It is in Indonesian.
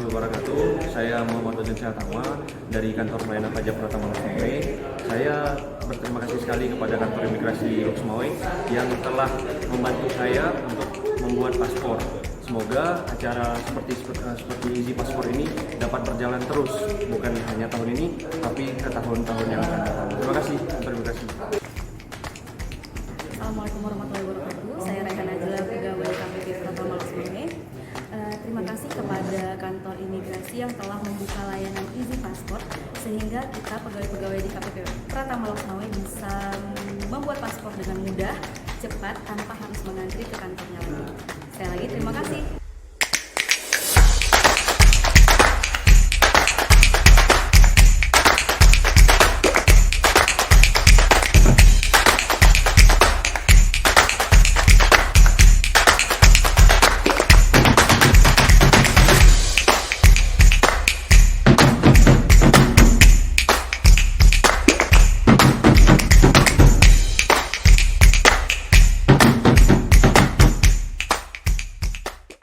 warahmatullahi wabarakatuh. Saya Muhammad Udin Syatama dari kantor pelayanan pajak Pratama Loks Mawai. Saya berterima kasih sekali kepada kantor imigrasi Loks Mawai yang telah membantu saya untuk membuat paspor. Semoga acara seperti Easy Paspor ini dapat berjalan terus, bukan hanya tahun ini, tapi ke tahun-tahun yang akan datang. Terima kasih. Assalamualaikum warahmatullahi wabarakatuh. Saya Rekan Najla, pegawai KPP Pratama Loks Mawai. Terima kasih kepada kantor imigrasi yang telah membuka layanan Easy Paspor sehingga kita pegawai-pegawai di KPP Pratama Loks Mawai bisa membuat paspor dengan mudah, cepat, tanpa harus mengantri ke kantornya lagi. Sekali lagi terima kasih.